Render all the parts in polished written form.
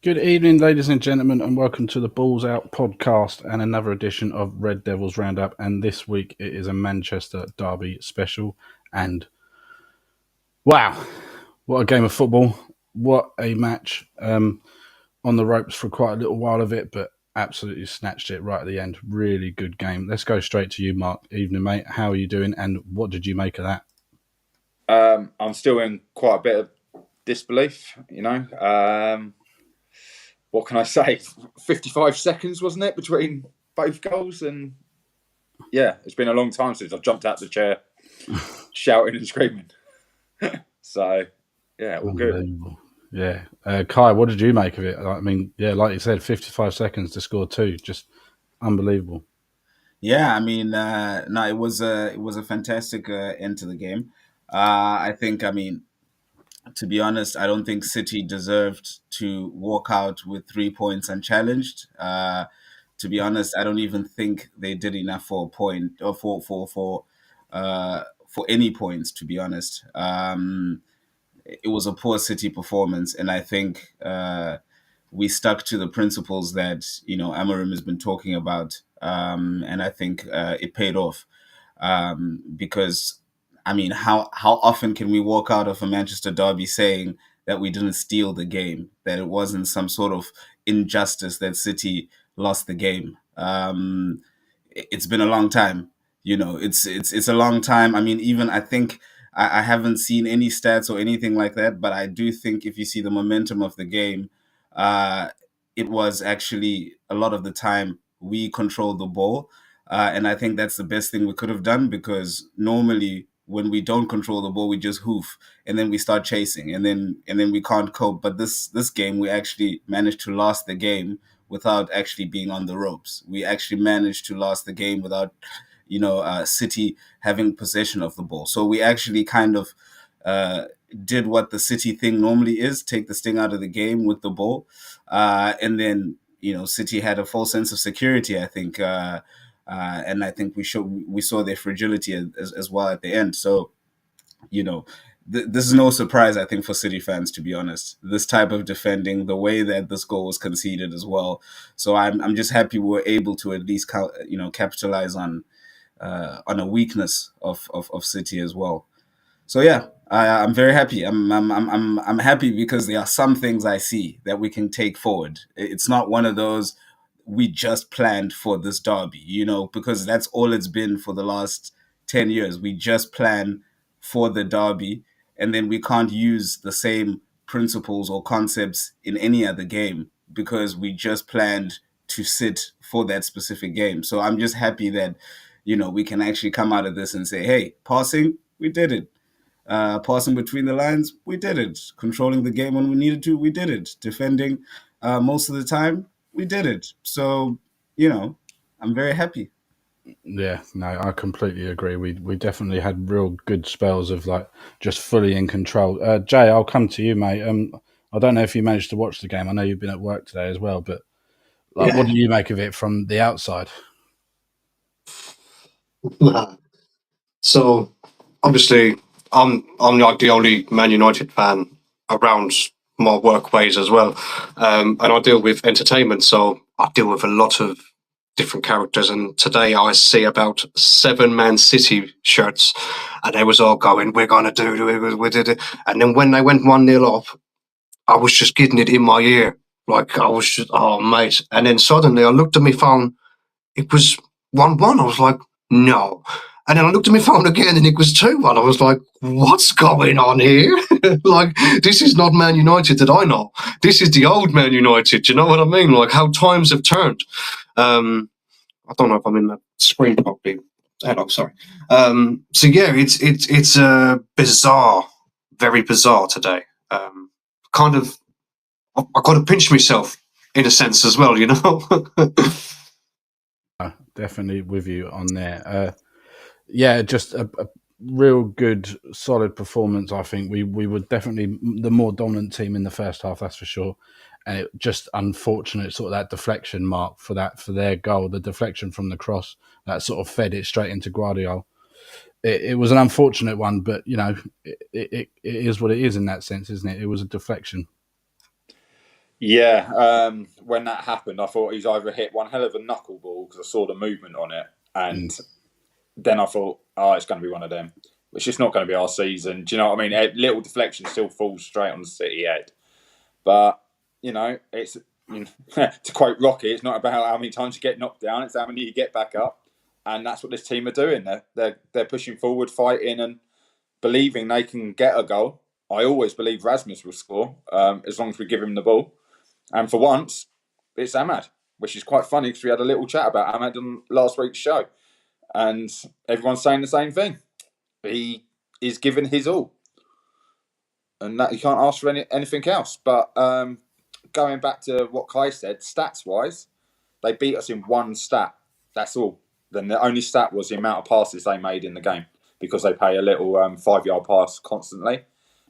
Good evening, ladies and gentlemen, and welcome to the Balls Out podcast and another edition of Red Devils Roundup. And this week it is a Manchester Derby special. And wow, what a game of football! What a match! On the ropes for quite a little while of it, but absolutely snatched it right at the end. Really good game. Let's go straight to you, Mark. Evening, mate. How are you doing? And what did you make of that? I'm still in quite a bit of disbelief, what can I say? 55 seconds, wasn't it, between both goals? And yeah, it's been a long time since I've jumped out the chair shouting and screaming. So, yeah, all good. Yeah. Kai, what did you make of it? I mean, yeah, like you said, 55 seconds to score two. Just unbelievable. Yeah, I mean, no, it was a fantastic end to the game. To be honest, I don't think City deserved to walk out with 3 points unchallenged. To be honest, I don't even think they did enough for a point or for any points. To be honest, it was a poor City performance, and I think we stuck to the principles that Amorim has been talking about, and I think it paid off because I mean, how often can we walk out of a Manchester derby saying that we didn't steal the game, that it wasn't some sort of injustice that City lost the game? It's been a long time. It's a long time. I mean, even I think I haven't seen any stats or anything like that, but I do think if you see the momentum of the game, uh, it was actually a lot of the time we controlled the ball. And I think that's the best thing we could have done because normally when we don't control the ball, we just hoof and then we start chasing and then we can't cope. But this game, we actually managed to last the game without actually being on the ropes. We actually managed to last the game without, City having possession of the ball. So we actually kind of uh, did what the City thing normally is: take the sting out of the game with the ball, and then City had a false sense of security. I think. And I think we saw their fragility as well at the end. So, this is no surprise, I think, for City fans, to be honest. This type of defending, the way that this goal was conceded as well. So I'm just happy we were able to at least capitalize on a weakness of City as well. So yeah, I'm very happy. I'm happy because there are some things I see that we can take forward. It's not one of those we just planned for this derby, because that's all it's been for the last 10 years. We just plan for the derby, and then we can't use the same principles or concepts in any other game because we just planned to sit for that specific game. So I'm just happy that we can actually come out of this and say, hey, passing, we did it. Passing between the lines, we did it. Controlling the game when we needed to, we did it. Defending most of the time, we did it. So, I'm very happy. Yeah, no, I completely agree. We definitely had real good spells of like just fully in control. Jay, I'll come to you, mate. I don't know if you managed to watch the game. I know you've been at work today as well, but like, what Yeah. do you make of it from the outside? So obviously, I'm like the only Man United fan around my workplace as well, and I deal with entertainment, so I deal with a lot of different characters. And today I see about 7 Man City shirts, and they was all going, "We're gonna do it, we did it." And then when they went 1-0 up, I was just getting it in my ear, like I was just, oh mate. And then suddenly I looked at my phone. It was 1-1. I was like, no. And then I looked at my phone again and it was 2-1. I was like, what's going on here? Like, this is not Man United that I know. This is the old Man United. You know what I mean? Like, how times have turned. I don't know if I'm in the screen properly. Hello, sorry. So yeah, it's bizarre, very bizarre today. Kind of, I got to pinch myself in a sense as well, you know. Definitely with you on there. Yeah, just a real good, solid performance. I think we were definitely the more dominant team in the first half, that's for sure. And it just unfortunate sort of that deflection mark for their goal, the deflection from the cross that sort of fed it straight into Guardiola. It was an unfortunate one, but you know, it is what it is in that sense, isn't it? It was a deflection. Yeah, when that happened, I thought he's either hit one hell of a knuckleball because I saw the movement on it, and then I thought, oh, it's going to be one of them. It's just not going to be our season. Do you know what I mean? A little deflection still falls straight on the City head. But, it's to quote Rocky, it's not about how many times you get knocked down, it's how many you get back up. And that's what this team are doing. They're pushing forward, fighting and believing they can get a goal. I always believe Rasmus will score as long as we give him the ball. And for once, it's Ahmad, which is quite funny because we had a little chat about Ahmad on last week's show. And everyone's saying the same thing. He is giving his all. And that you can't ask for anything else. But going back to what Kai said, stats-wise, they beat us in one stat. That's all. Then the only stat was the amount of passes they made in the game because they pay a little 5-yard pass constantly.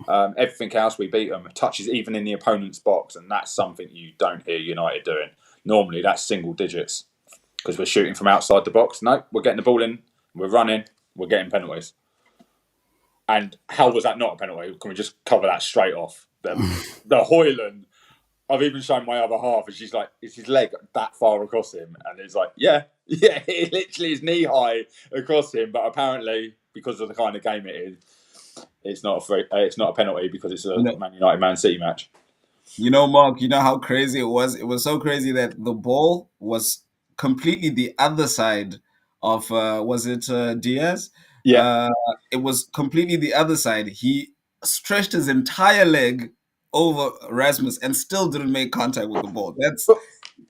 Everything else, we beat them. Touches even in the opponent's box, and that's something you don't hear United doing. Normally, that's single digits because we're shooting from outside the box. No, we're getting the ball in, we're running, we're getting penalties. And how was that not a penalty? Can we just cover that straight off? The Hoyland, I've even shown my other half, and she's like, is his leg that far across him? And it's like, yeah, it literally is knee high across him. But apparently, because of the kind of game it is, it's not a penalty because it's a Man United Man City match. Mark, you know how crazy it was? It was so crazy that the ball was completely the other side of, was it Diaz? Yeah. It was completely the other side. He stretched his entire leg over Rasmus and still didn't make contact with the ball.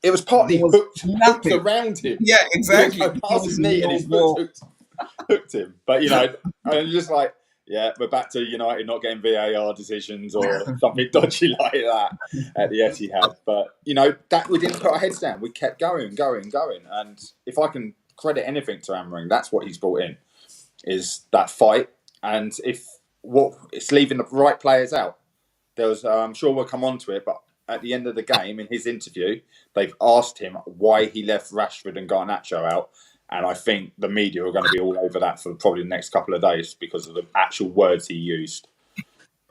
It was partly hooked around him. Yeah, exactly. Past his knee and his foot hooked him. But, I'm just like, yeah, we're back to United not getting VAR decisions or something dodgy like that at the Etihad. But, that we didn't put our heads down. We kept going. And if I can credit anything to Amorim, that's what he's brought in, is that fight. And it's leaving the right players out. There was, I'm sure we'll come on to it, but at the end of the game, in his interview, they've asked him why he left Rashford and Garnacho out. And I think the media are going to be all over that for probably the next couple of days because of the actual words he used.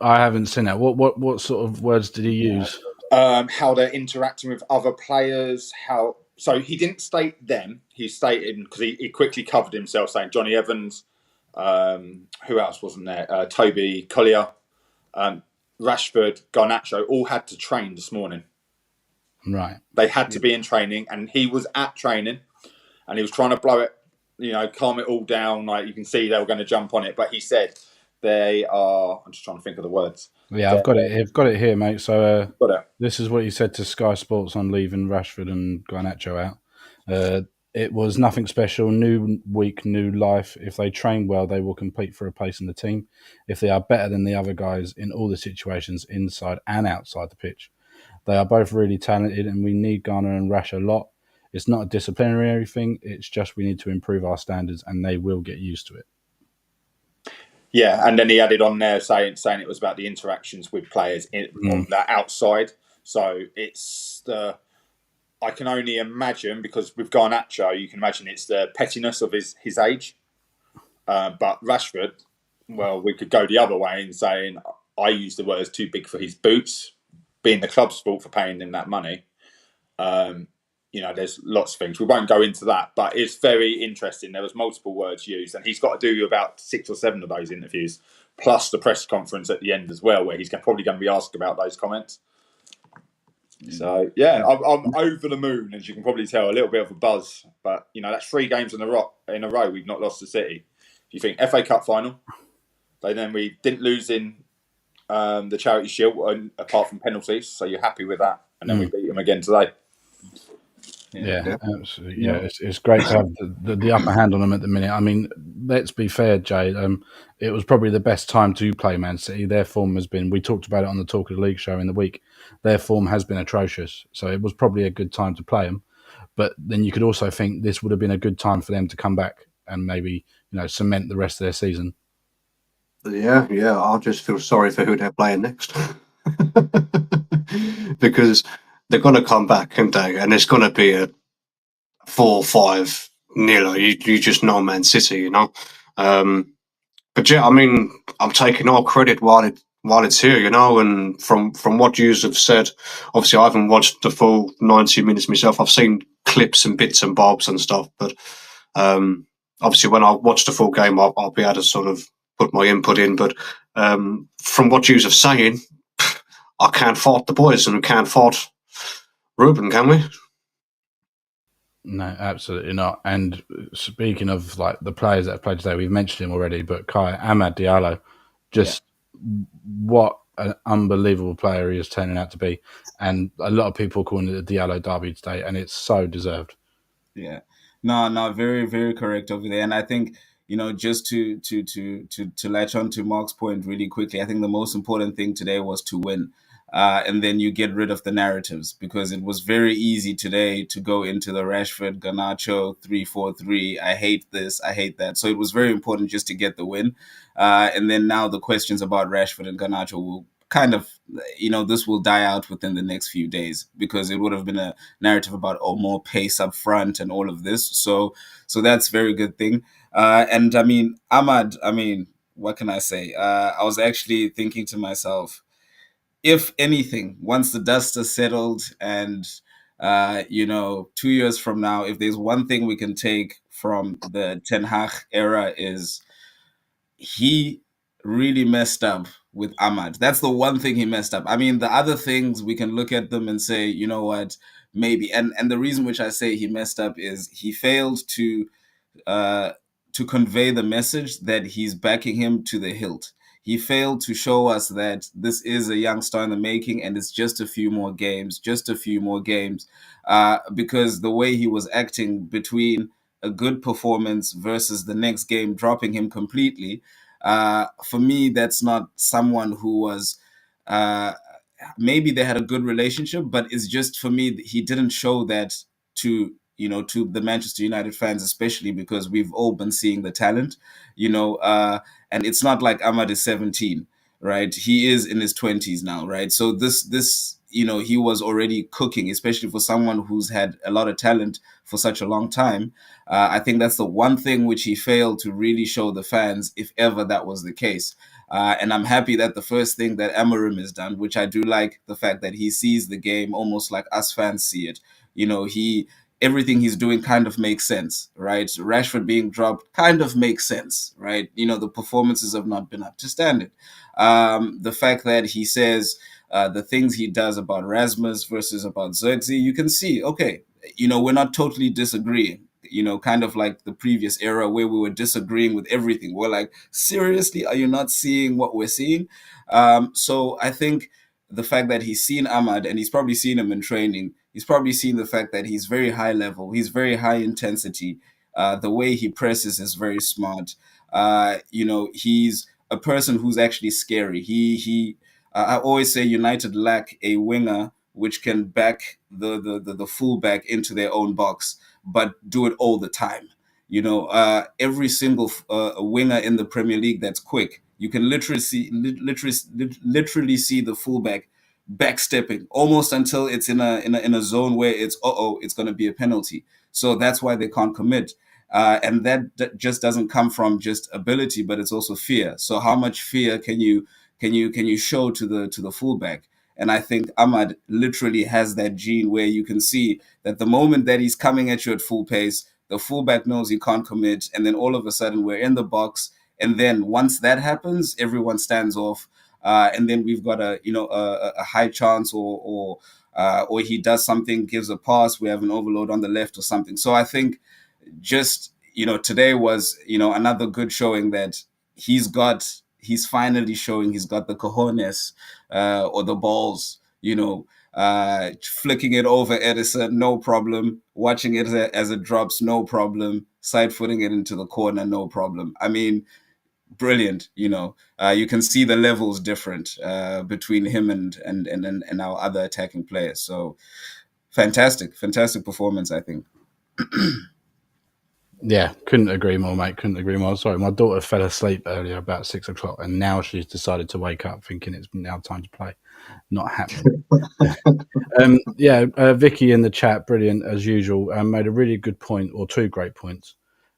I haven't seen that. What sort of words did he use? How they're interacting with other players. So he didn't state them. He stated, because he quickly covered himself, saying Johnny Evans, who else wasn't there? Toby Collier, Rashford, Garnacho, all had to train this morning. Right. They had to be in training, and he was at training. And he was trying to blow it, calm it all down. Like you can see, they were going to jump on it. But he said they are. I'm just trying to think of the words. Yeah, I've got it here, mate. So this is what he said to Sky Sports on leaving Rashford and Garnacho out. It was nothing special. New week, new life. If they train well, they will compete for a place in the team. If they are better than the other guys in all the situations inside and outside the pitch, they are both really talented, and we need Garner and Rash a lot. It's not a disciplinary thing. It's just we need to improve our standards, and they will get used to it. Yeah, and then he added on there saying it was about the interactions with players on the outside. So it's I can only imagine, because with Garnacho, you can imagine it's the pettiness of his age. But Rashford, well, we could go the other way in saying, I use the words too big for his boots, being the club's fault for paying him that money. There's lots of things. We won't go into that, but it's very interesting. There was multiple words used, and he's got to do about 6 or 7 of those interviews, plus the press conference at the end as well, where he's probably going to be asked about those comments. So, yeah, I'm over the moon, as you can probably tell, a little bit of a buzz. But, that's 3 games in a row we've not lost to City. If you think FA Cup final, then we didn't lose in the Charity Shield, apart from penalties, so you're happy with that. And then we beat them again today. Yeah, absolutely. Yeah, it's great to have the upper hand on them at the minute. I mean, let's be fair, Jay. It was probably the best time to play Man City. Their form has been, we talked about it on the Talk of the League show in the week, their form has been atrocious. So it was probably a good time to play them. But then you could also think this would have been a good time for them to come back and maybe, cement the rest of their season. Yeah. I'll just feel sorry for who they're playing next. Because they're going to come back, aren't they? And it's going to be a 4-5 nil. You just know Man City, But yeah, I mean, I'm taking all credit while while it's here, and from what you have said, obviously I haven't watched the full 90 minutes myself. I've seen clips and bits and bobs and stuff, but obviously when I watch the full game, I'll be able to sort of put my input in. But from what you have saying, I can't fault the boys and we can't fault Ruben, can we? No, absolutely not. And speaking of like the players that have played today, we've mentioned him already, but Amad Diallo, just what an unbelievable player he is turning out to be. And a lot of people calling it the Diallo derby today, and it's so deserved. Yeah. No, very, very correct over there. And I think, just to latch on to Mark's point really quickly, I think the most important thing today was to win. And then you get rid of the narratives, because it was very easy today to go into the Rashford Garnacho 3-4-3. I hate this, I hate that. So it was very important just to get the win. And then now the questions about Rashford and Garnacho will kind of, this will die out within the next few days, because it would have been a narrative about more pace up front and all of this. So that's a very good thing. And I mean, Ahmad, what can I say? I was actually thinking to myself, if anything, once the dust has settled and 2 years from now, if there's one thing we can take from the Ten Hag era, is he really messed up with Ahmad. That's the one thing he messed up. I mean, the other things we can look at them and say, you know what, maybe. And the reason which I say he messed up is he failed uh, to convey the message that he's backing him to the hilt. He failed to show us that this is a young star in the making and it's just a few more games, because the way he was acting between a good performance versus the next game dropping him completely, for me, that's not someone who was. Maybe they had a good relationship, but it's just, for me, he didn't show that to the Manchester United fans, especially because we've all been seeing the talent, and it's not like Ahmad is 17, right? He is in his 20s now, right? So this he was already cooking, especially for someone who's had a lot of talent for such a long time. I think that's the one thing which he failed to really show the fans, if ever that was the case. And I'm happy that the first thing that Amorim has done, which I do like, the fact that he sees the game almost like us fans see it. Everything he's doing kind of makes sense, right? Rashford being dropped kind of makes sense, right? The performances have not been up to standard. The fact that he says the things he does about Rasmus versus about Xerxes, you can see, okay, we're not totally disagreeing. Kind of like the previous era where we were disagreeing with everything. We're like, seriously, are you not seeing what we're seeing? So I think the fact that he's seen Ahmad and he's probably seen him in training, he's probably seen the fact that he's very high level, he's very high intensity. The way he presses is very smart. He's a person who's actually scary. I always say United lack a winger which can back the fullback into their own box, but do it all the time. Every single winger in the Premier League that's quick, you can literally see the fullback backstepping almost until it's in a zone where it's going to be a penalty. So that's why they can't commit. And that just doesn't come from just ability, but it's also fear. So how much fear can you show to the fullback? And I think Ahmad literally has that gene where you can see that the moment that he's coming at you at full pace, the fullback knows he can't commit, and then all of a sudden we're in the box. And then once that happens, everyone stands off, and then we've got a high chance, or he does something, gives a pass, we have an overload on the left or something. So I think just today was another good showing that he's finally showing he's got the cojones, or the balls, flicking it over Edison, no problem. Watching it as it drops, no problem. Side footing it into the corner, no problem. I mean, brilliant. You can see the levels different between him and our other attacking players. So fantastic performance, I think. Yeah, couldn't agree more, mate. Couldn't agree more. Sorry, my daughter fell asleep earlier about 6 o'clock, and now she's decided to wake up thinking it's now time to play. Not happening. Vicky in the chat, brilliant as usual, made a really good point, or two great points.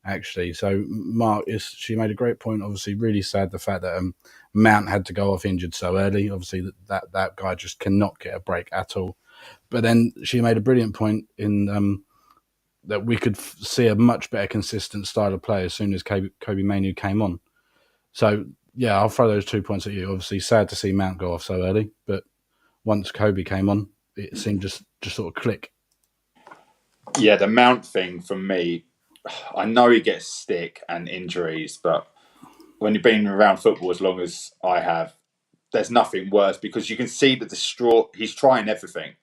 actually. So Mark, she made a great point. Obviously, really sad the fact that Mount had to go off injured so early. Obviously, that guy just cannot get a break at all. But then she made a brilliant point in that we could see a much better consistent style of play as soon as Kobe Manu came on. So yeah, I'll throw those 2 points at you. Obviously, sad to see Mount go off so early, but once Kobe came on, it seemed just sort of click. Yeah, the Mount thing for me, I know he gets stick and injuries, but when you've been around football as long as I have, there's nothing worse because you can see that he's trying everything.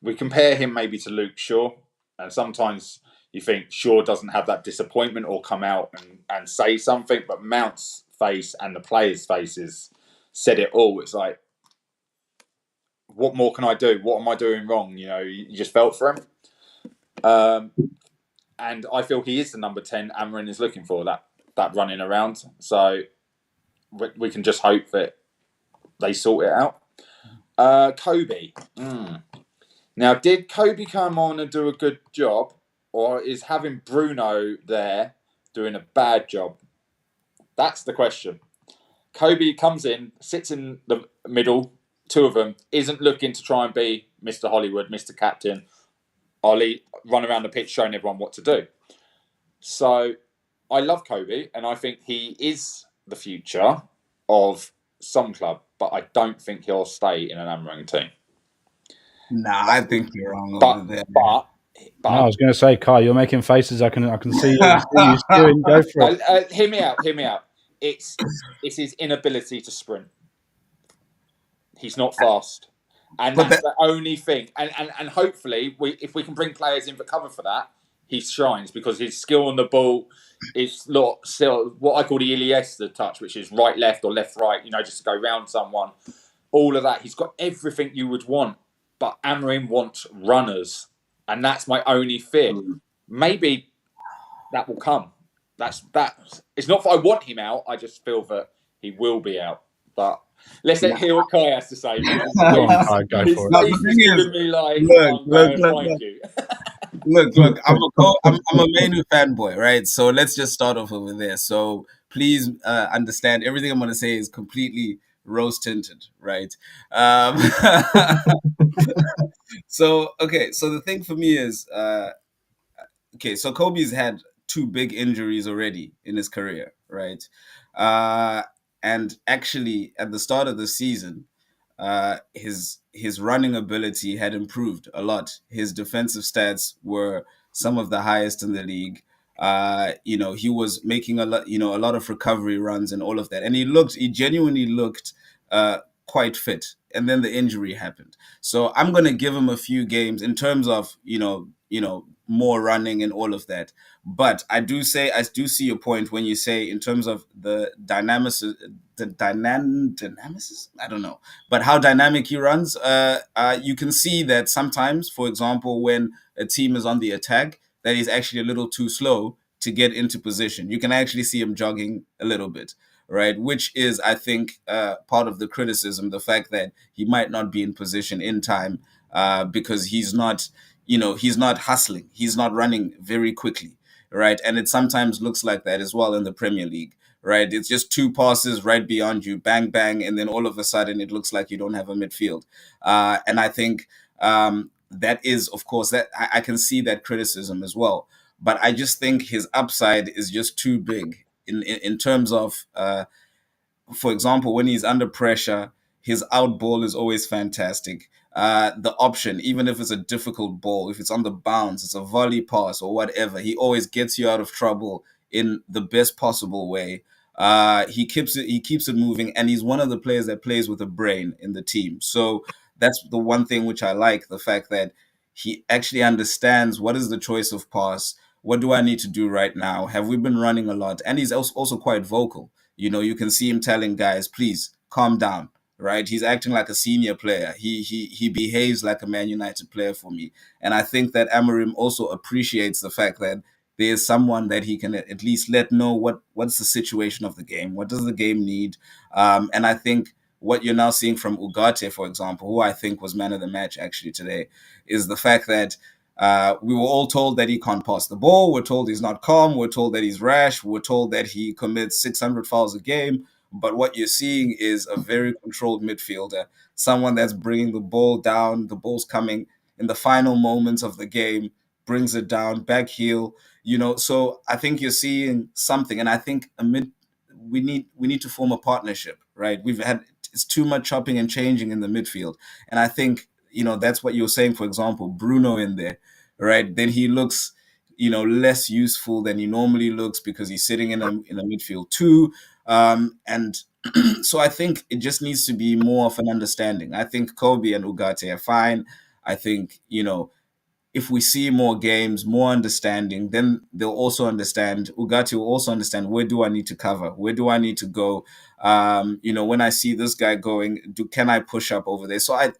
We compare him maybe to Luke Shaw, and sometimes you think Shaw doesn't have that disappointment or come out and say something, but Mount's face and the players' faces said it all. It's like, what more can I do? What am I doing wrong? You just felt for him. And I feel he is the number 10 Amarin is looking for, that running around. So we can just hope that they sort it out. Kobe. Now, did Kobe come on and do a good job, or is having Bruno there doing a bad job? That's the question. Kobe comes in, sits in the middle, two of them, isn't looking to try and be Mr. Hollywood, Mr. Captain, Ollie, run around the pitch showing everyone what to do. So I love Kobe, and I think he is the future of some club, but I don't think he'll stay in an Amarin team. Nah, I think you're wrong But over there. No, I was going to say, Kai, you're making faces. I can see you doing. Go for it. Hear me out. It's his inability to sprint. He's not fast, and that's the only thing. And hopefully, if we can bring players in for cover for that, he shines because his skill on the ball is still what I call the Iliesta touch, which is right left or left right. Just to go round someone. All of that. He's got everything you would want. But Amarin wants runners, and that's my only fear. Maybe that will come. That's it's not that I want him out. I just feel that he will be out. But let's hear what Kai has to say. Go on, Kai, go for it. He's giving me like, look. I'm a Manu fanboy, right? So let's just start off over there. So please understand everything I'm going to say is completely rose tinted, right? So the thing for me is so Kobe's had 2 big injuries already in his career, right? And actually at the start of the season, his running ability had improved a lot. His defensive stats were some of the highest in the league. He was making a lot of recovery runs and all of that, and he genuinely looked quite fit. And then the injury happened. So I'm gonna give him a few games in terms of more running and all of that. But I do see your point when you say in terms of the dynamics, I don't know, but how dynamic he runs. You can see that sometimes, for example, when a team is on the attack, that he's actually a little too slow to get into position. You can actually see him jogging a little bit, right? Which is, I think, part of the criticism, the fact that he might not be in position in time because he's not hustling. He's not running very quickly, right? And it sometimes looks like that as well in the Premier League, right? It's just 2 passes right beyond you, bang, bang, and then all of a sudden it looks like you don't have a midfield. And I think that is, of course, that I can see that criticism as well. But I just think his upside is just too big in terms of, for example, when he's under pressure, his out ball is always fantastic. The option, even if it's a difficult ball, if it's on the bounce, it's a volley pass or whatever, he always gets you out of trouble in the best possible way. He keeps it moving, and he's one of the players that plays with a brain in the team. So that's the one thing which I like, the fact that he actually understands what is the choice of pass. What do I need to do right now? Have we been running a lot? And he's also quite vocal. You can see him telling guys, please calm down, right? He's acting like a senior player. He behaves like a Man United player for me. And I think that Amarim also appreciates the fact that there is someone that he can at least let know what's the situation of the game. What does the game need? And I think what you're now seeing from Ugarte, for example, who I think was man of the match actually today, is the fact that We were all told that he can't pass the ball. We're told he's not calm. We're told that he's rash. We're told that he commits 600 fouls a game. But what you're seeing is a very controlled midfielder, someone that's bringing the ball down. The ball's coming in the final moments of the game, brings it down, back heel. So I think you're seeing something, and I think we need to form a partnership, right? It's too much chopping and changing in the midfield, and I think that's what you're saying. For example, Bruno in there, right? Then he looks less useful than he normally looks because he's sitting in a midfield too, and so I think it just needs to be more of an understanding. I think Kobe and Ugarte are fine. I think if we see more games, more understanding, then they'll also understand. Ugarte will also understand, where do I need to cover? Where do I need to go? When I see this guy going, can I push up over there? So I,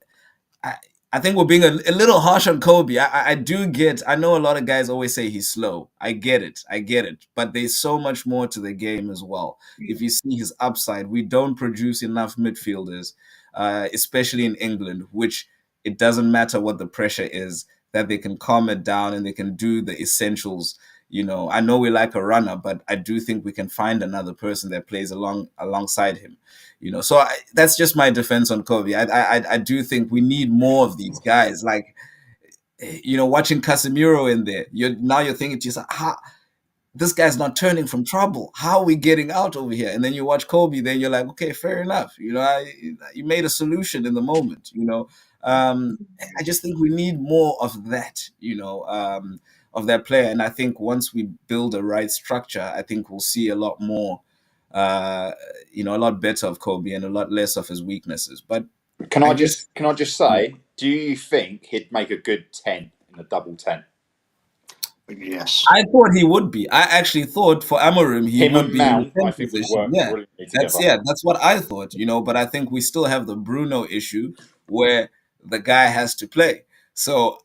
I think we're being a little harsh on Kobe. I know a lot of guys always say he's slow. I get it. But there's so much more to the game as well. If you see his upside, we don't produce enough midfielders, especially in England, which it doesn't matter what the pressure is, that they can calm it down and they can do the essentials. I know we like a runner, but I do think we can find another person that plays alongside him. That's just my defense on Kobe. I do think we need more of these guys. Like, watching Casemiro in there, you're thinking to yourself, this guy's not turning from trouble. How are we getting out over here? And then you watch Kobe, then you're like, okay, fair enough. You made a solution in the moment. I just think we need more of that. Of that player, and I think once we build a right structure, I think we'll see a lot more. A lot better of Kobe and a lot less of his weaknesses. But can I just say, do you think he'd make a good 10 in a double 10? Yes, I thought he would be. I actually thought for Amorim he would be Mount, in the 10 I think position. would work together. That's what I thought. But I think we still have the Bruno issue where the guy has to play. So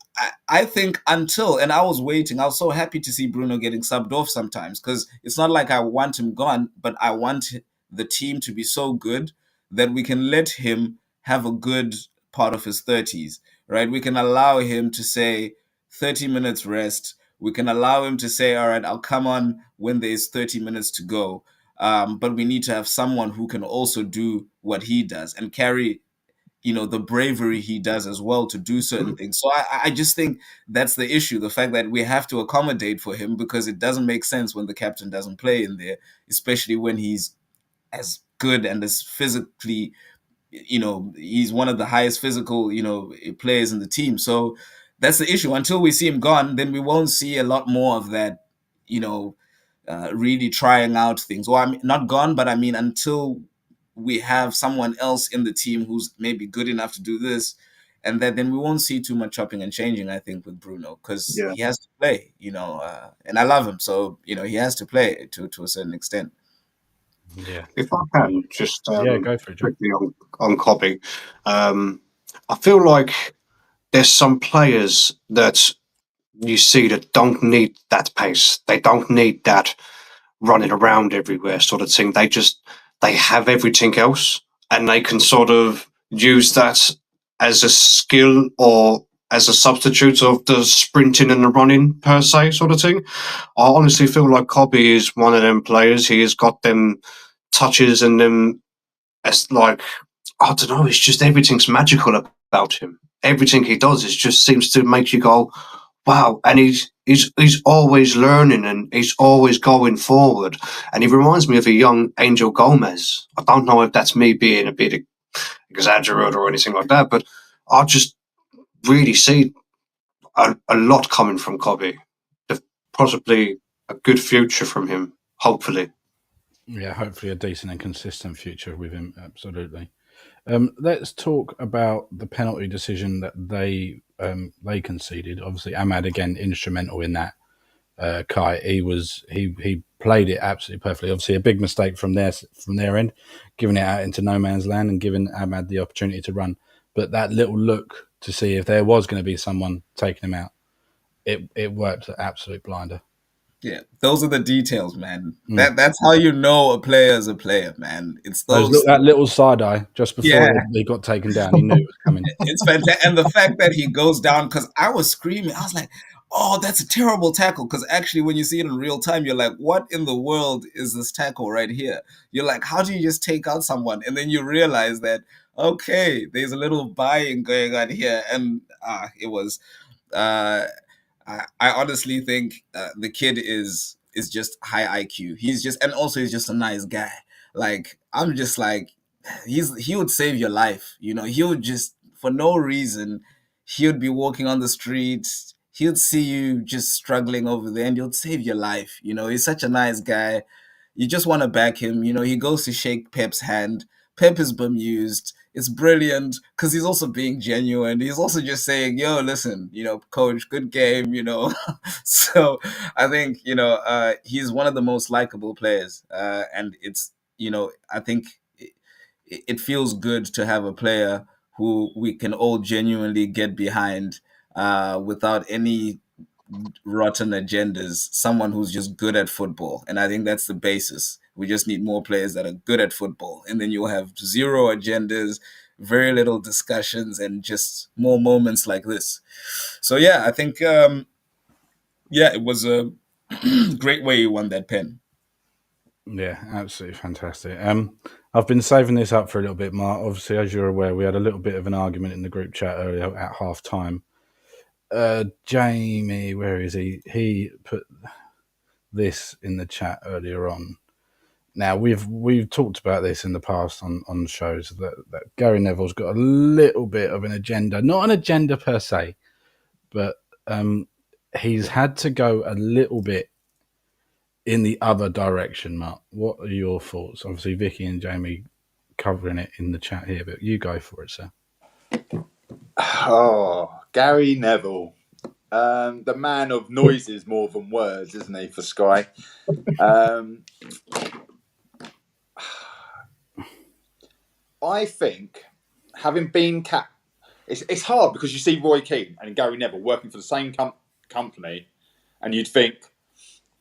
I think and I was waiting. I was so happy to see Bruno getting subbed off sometimes, because it's not like I want him gone, but I want the team to be so good that we can let him have a good part of his 30s, right? We can allow him to say 30 minutes rest. We can allow him to say, all right, I'll come on when there's 30 minutes to go. But we need to have someone who can also do what he does and carry the bravery he does as well to do certain things. So I just think that's the issue, the fact that we have to accommodate for him, because it doesn't make sense when the captain doesn't play in there, especially when he's as good and as physically, he's one of the highest physical, players in the team. So that's the issue. Until we see him gone, then we won't see a lot more of that, really trying out things. Well, I mean, not gone, but I mean, until we have someone else in the team who's maybe good enough to do this, and that then we won't see too much chopping and changing, I think, with Bruno, because he has to play, and I love him, so he has to play to a certain extent. Yeah. If I can just go for it, John. quickly on Kobe, I feel like there's some players that you see that don't need that pace. They don't need that running around everywhere sort of thing. They have everything else, and they can sort of use that as a skill or as a substitute of the sprinting and the running per se sort of thing. I honestly feel like Kobe is one of them players. He has got them touches and them, as like, I don't know, it's just everything's magical about him. Everything he does is just seems to make you go, wow. And he's always learning and he's always going forward. And he reminds me of a young Angel Gomez. I don't know if that's me being a bit exaggerated or anything like that, but I just really see a lot coming from Kobe. Possibly a good future from him, hopefully. Yeah, hopefully a decent and consistent future with him. Absolutely. Let's talk about the penalty decision that they conceded. Obviously, Ahmad again instrumental in that. Kai, he played it absolutely perfectly. Obviously, a big mistake from their end, giving it out into no man's land and giving Ahmad the opportunity to run. But that little look to see if there was going to be someone taking him out, it worked an absolute blinder. Yeah, those are the details, man. That's how you know a player is a player, man. It's those. That little side eye just before Yeah, they got taken down. He knew it was coming. it's fantastic. And the fact that he goes down, because I was screaming, I was like, oh, that's a terrible tackle. Because actually, when you see it in real time, you're like, what in the world is this tackle right here? You're like, how do you just take out someone? And then you realize that, okay, there's a little buying going on here. And it was. Uh, I honestly think the kid is just high IQ. He's just, and also he's just a nice guy. Like, I'm just like, he would save your life. You know, he would just, for no reason, he would be walking on the streets. He would see you just struggling over there, and he would save your life. You know, he's such a nice guy. You just want to back him. You know, he goes to shake Pep's hand. Pep is bemused. It's brilliant because he's also being genuine. He's also just saying, "Yo, listen, you know, coach, good game," you know. So I think he's one of the most likable players, and it's I think it feels good to have a player who we can all genuinely get behind without any rotten agendas, someone who's just good at football. And I think that's the basis. We just need more players that are good at football. And then you'll have zero agendas, very little discussions, and just more moments like this. So, yeah, I think, it was a great way you won that pen. Yeah, absolutely fantastic. I've been saving this up for a little bit, Mark. Obviously, as you're aware, we had a little bit of an argument in the group chat earlier at half time. Jamie, where is he? He put this in the chat earlier on. Now we've talked about this in the past on shows that Gary Neville's got a little bit of an agenda, not an agenda per se, but he's had to go a little bit in the other direction. Mark, what are your thoughts? Obviously, Vicky and Jamie covering it in the chat here, but you go for it, sir. Oh, Gary Neville. The man of noises more than words, isn't he, for Sky? I think, having been it's hard because you see Roy Keane and Gary Neville working for the same company, and you'd think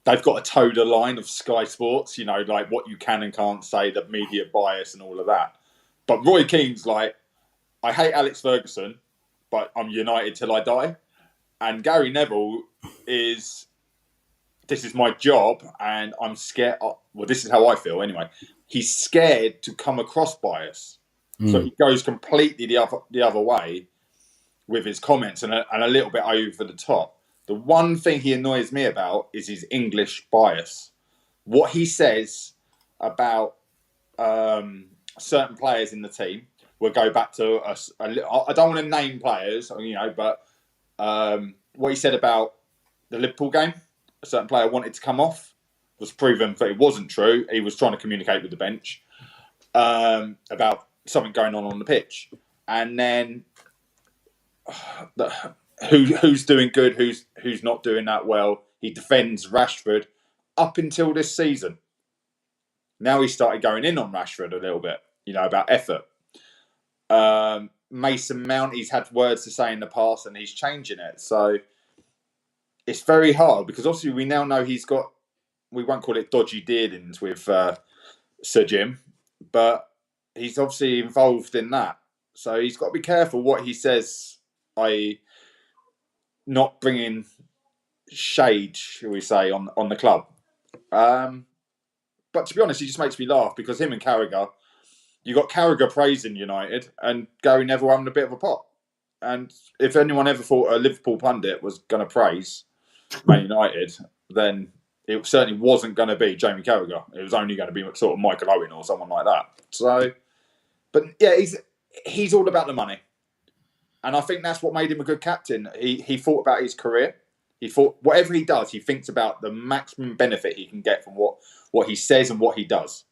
they've got a toe the line of Sky Sports, you know, like what you can and can't say, the media bias and all of that. But Roy Keane's like, I hate Alex Ferguson, but I'm United till I die. And Gary Neville is, this is my job and I'm scared. Well, this is how I feel anyway. He's scared to come across bias. So he goes completely the other way with his comments and a little bit over the top. The one thing he annoys me about is his English bias. What he says about certain players in the team, we'll go back to I don't want to name players, you know, but what he said about the Liverpool game, a certain player wanted to come off, was proven that it wasn't true. He was trying to communicate with the bench about something going on the pitch. And then who's doing good, who's not doing that well. He defends Rashford up until this season. Now he started going in on Rashford a little bit, you know, about effort. Mason Mount, he's had words to say in the past and he's changing it. So it's very hard because obviously we now know he's got, we won't call it dodgy dealings with Sir Jim, but he's obviously involved in that. So he's got to be careful what he says, i.e. not bringing shade, shall we say, on the club. But to be honest, he just makes me laugh because him and Carragher, you got Carragher praising United and Gary Neville having a bit of a pop. And if anyone ever thought a Liverpool pundit was going to praise Man United, then it certainly wasn't going to be Jamie Carragher. It was only going to be sort of Michael Owen or someone like that. So, but yeah, he's all about the money. And I think that's what made him a good captain. He thought about his career. He thought whatever he does, he thinks about the maximum benefit he can get from what he says and what he does.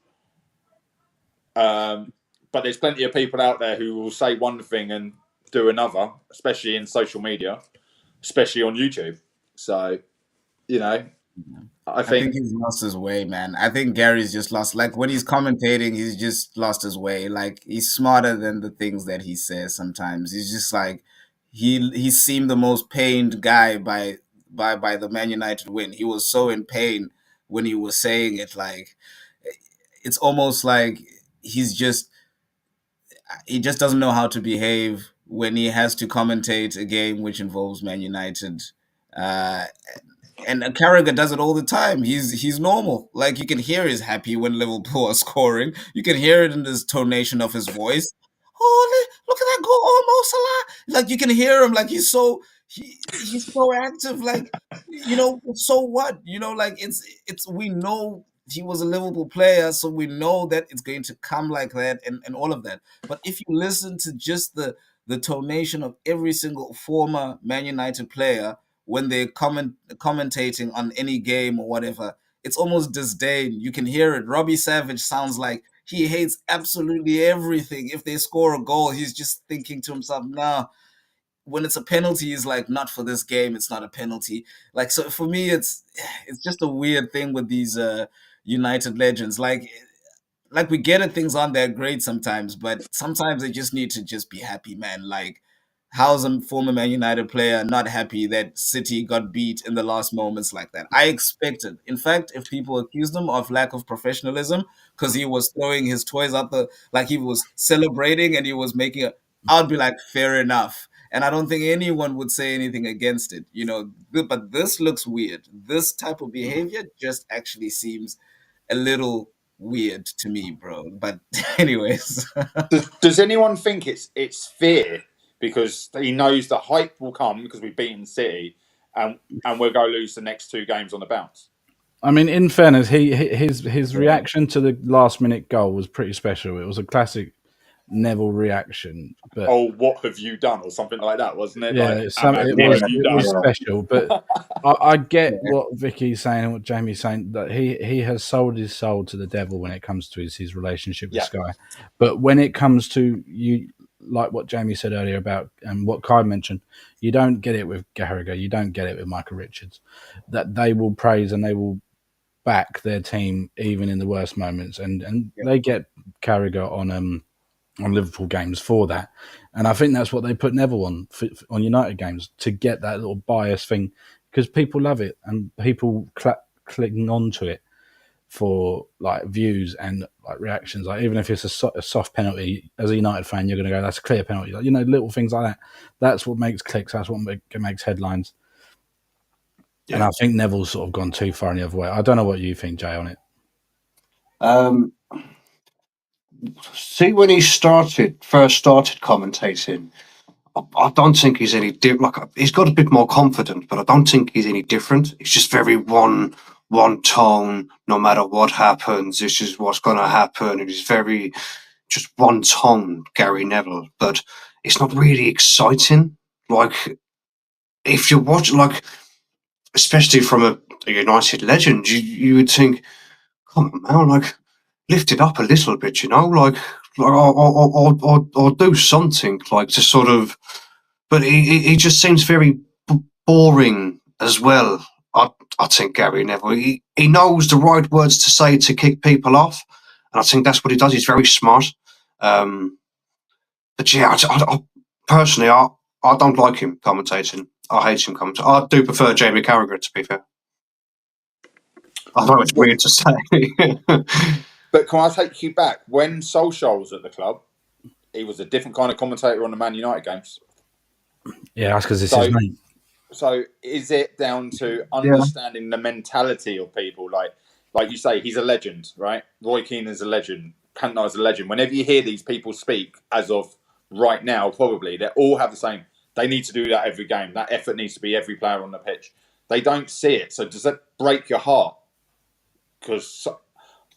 But there's plenty of people out there who will say one thing and do another, especially in social media, especially on YouTube. So, you know, I think he's lost his way, man. I think Gary's just lost. Like when he's commentating, he's just lost his way. Like he's smarter than the things that he says sometimes. He's just like he seemed the most pained guy by by the Man United win. He was so in pain when he was saying it. Like, it's almost like he just doesn't know how to behave when he has to commentate a game which involves Man United. Uh, and Carragher does it all the time. He's normal. Like, you can hear he's happy when Liverpool are scoring. You can hear it in the tonation of his voice. Oh, look at that goal, Mo Salah! Like, you can hear him. Like, he's so active. Like, so what? Like, it's we know he was a Liverpool player, so we know that it's going to come like that and all of that. But if you listen to just the tonation of every single former Man United player when they're commentating on any game or whatever, it's almost disdain. You can hear it. Robbie Savage sounds like he hates absolutely everything. If they score a goal, he's just thinking to himself, nah. When it's a penalty, he's like, not for this game, it's not a penalty. Like, so for me, it's just a weird thing with these United legends. Like, we get it, things aren't that great sometimes, but sometimes they just need to just be happy, man. Like, how's a former Man United player not happy that City got beat in the last moments like that? I expected. In fact, if people accused him of lack of professionalism because he was throwing his toys out like he was celebrating and he was making I'd be like, fair enough. And I don't think anyone would say anything against it, But this looks weird. This type of behavior just actually seems a little weird to me, bro. But anyways, Does anyone think it's fear because he knows the hype will come because we've beaten City and we'll go lose the next 2 games on the bounce? I mean, in fairness, his reaction to the last minute goal was pretty special. It was a classic Neville reaction. But what have you done, or something like that, wasn't it? yeah, Like, it was special. But I get what Vicky's saying and what Jamie's saying, that he has sold his soul to the devil when it comes to his relationship with Sky. But when it comes to you, like what Jamie said earlier about and what Kai mentioned, you don't get it with Gallagher, you don't get it with Michael Richards. That they will praise and they will back their team even in the worst moments, and they get Carragher on Liverpool games for that, and I think that's what they put Neville on United games, to get that little bias thing, because people love it and people clicking onto it for like views and like reactions. Like, even if it's a soft penalty, as a United fan, you're going to go, "That's a clear penalty." Like, little things like that. That's what makes clicks. That's what makes headlines. Yeah. And I think Neville's sort of gone too far in the other way. I don't know what you think, Jay, on it. See, when he first started commentating, I don't think he's any different. Like, he's got a bit more confident, but I don't think he's any different. It's just very one tone. No matter what happens, this is what's going to happen. It is very just one tone, Gary Neville. But it's not really exciting. Like, if you watch, like, especially from a United legend, you would think, come on, man, like, lift it up a little bit, like or do something, like, to sort of. But he just seems very boring as well. I think Gary Neville, he knows the right words to say to kick people off, and I think that's what he does. He's very smart. But yeah, I personally, I don't like him commentating. I hate him commentating. I do prefer Jamie Carragher, to be fair. I know it's weird to say. But can I take you back? When Solskjaer was at the club, he was a different kind of commentator on the Man United games. Yeah, that's because it's his name. So is it down to understanding the mentality of people? Like you say, he's a legend, right? Roy Keane is a legend. Cantona is a legend. Whenever you hear these people speak, as of right now, probably, they all have the same. They need to do that every game. That effort needs to be every player on the pitch. They don't see it. So does that break your heart? Because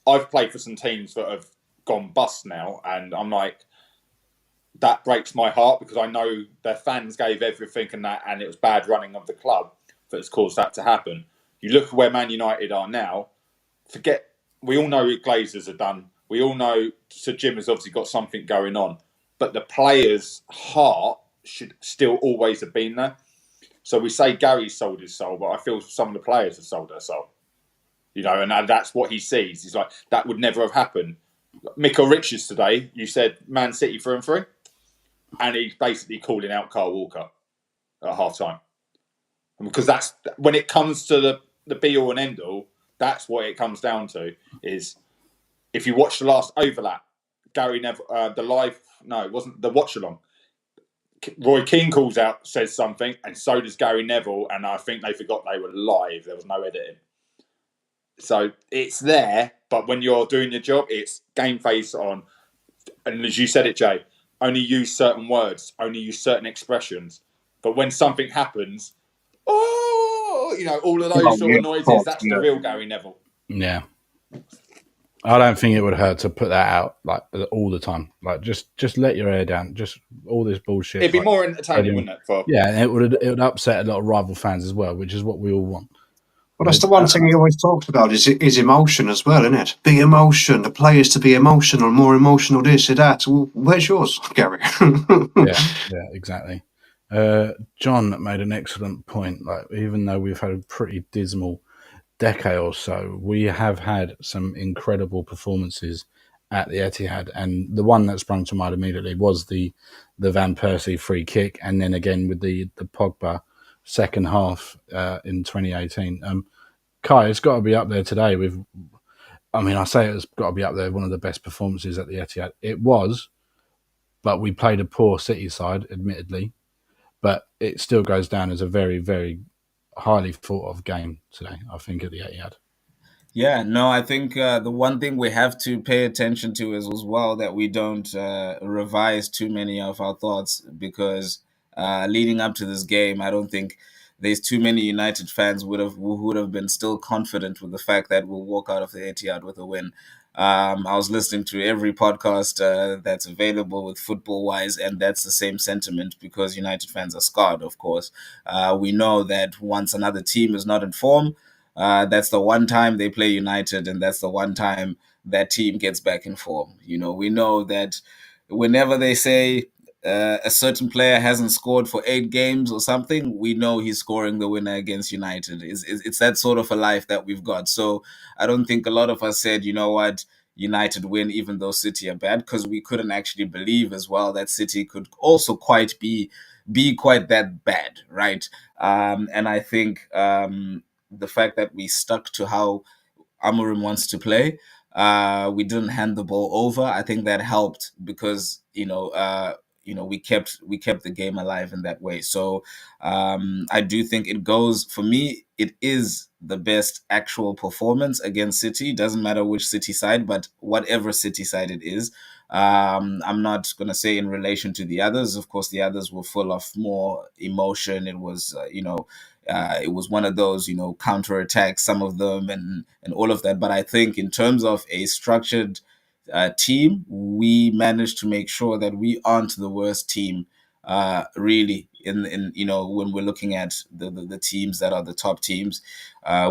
I've played for some teams that have gone bust now, and I'm like, that breaks my heart, because I know their fans gave everything and it was bad running of the club that has caused that to happen. You look at where Man United are now, we all know what Glazers have done. We all know Sir Jim has obviously got something going on, but the players' heart should still always have been there. So we say Gary's sold his soul, but I feel some of the players have sold their soul. And that's what he sees. He's like, that would never have happened. Michael Richards today, you said Man City 3-3, and he's basically calling out Kyle Walker at half time. because that's when it comes to the be all and end all. That's what it comes down to. Is if you watch the last overlap, Gary Neville, it wasn't the watch along. Roy Keane calls out, says something, and so does Gary Neville, and I think they forgot they were live. There was no editing. So it's there, but when you're doing your job, it's game face on. And as you said it, Jay, only use certain words, only use certain expressions. But when something happens, all of those sort of noises, that's the real Gary Neville. Yeah. I don't think it would hurt to put that out like all the time. Like just let your hair down. Just all this bullshit. It'd be more entertaining, wouldn't it? Yeah, it would upset a lot of rival fans as well, which is what we all want. Well, that's the one thing he always talks about is emotion as well, isn't it? Be emotion. The players to be emotional, more emotional, this or that. Well, where's yours, Gary? yeah, exactly. John made an excellent point. Like, even though we've had a pretty dismal decade or so, we have had some incredible performances at the Etihad, and the one that sprung to mind immediately was the Van Persie free kick, and then again with the Pogba second half in 2018. Kai, it's got to be up there today with, I say it's got to be up there, one of the best performances at the Etihad. It was, but we played a poor City side, admittedly, but it still goes down as a very, very highly thought of game today, I think, at the Etihad. Yeah, no, I think the one thing we have to pay attention to is as well that we don't revise too many of our thoughts, because leading up to this game, I don't think there's too many United fans who would have been still confident with the fact that we'll walk out of the Etihad with a win. I was listening to every podcast that's available with football wise, and that's the same sentiment, because United fans are scarred, of course. We know that once another team is not in form, that's the one time they play United, and that's the one time that team gets back in form. We know that whenever they say a certain player hasn't scored for 8 games or something, we know he's scoring the winner against United. It's that sort of a life that we've got. So I don't think a lot of us said, you know what, United win even though City are bad, because we couldn't actually believe as well that City could also quite be quite that bad, right? And I think the fact that we stuck to how Amorim wants to play, we didn't hand the ball over. I think that helped, because we kept the game alive in that way. So I do think it goes, for me, it is the best actual performance against City. Doesn't matter which City side, but whatever City side it is. I'm not going to say in relation to the others. Of course, the others were full of more emotion. It was, it was one of those, counterattacks, some of them, and all of that. But I think in terms of a structured team, we managed to make sure that we aren't the worst team, really. In when we're looking at the teams that are the top teams,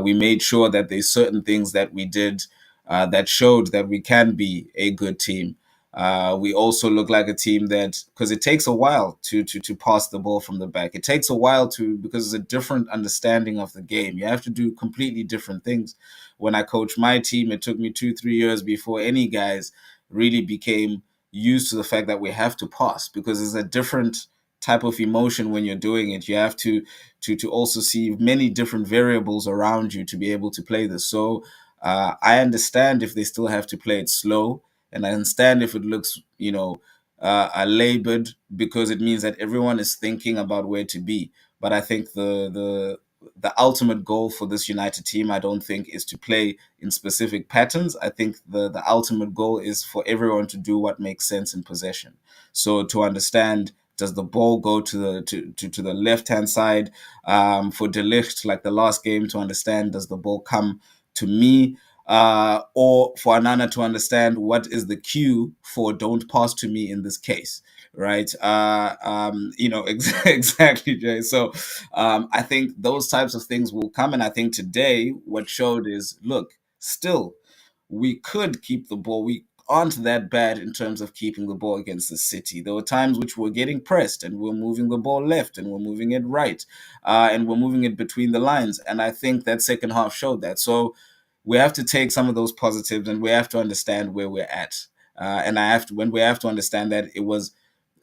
we made sure that there's certain things that we did that showed that we can be a good team. We also look like a team that, because it takes a while to pass the ball from the back. It takes a while because it's a different understanding of the game. You have to do completely different things. When I coached my team, it took me 2-3 years before any guys really became used to the fact that we have to pass, because it's a different type of emotion when you're doing it. You have to also see many different variables around you to be able to play this. So I understand if they still have to play it slow, and I understand if it looks, labored, because it means that everyone is thinking about where to be. But I think the ultimate goal for this United team, I don't think, is to play in specific patterns. I think the ultimate goal is for everyone to do what makes sense in possession. So to understand, does the ball go to the left hand side? For De Ligt, like the last game, to understand, does the ball come to me? Or for Anana to understand, what is the cue for don't pass to me in this case, right? Exactly, Jay. So I think those types of things will come. And I think today what showed is, look, still, we could keep the ball. We aren't that bad in terms of keeping the ball against the City. There were times which we're getting pressed and we're moving the ball left and we're moving it right, and we're moving it between the lines. And I think that second half showed that. So we have to take some of those positives, and we have to understand where we're at. And we have to understand that it was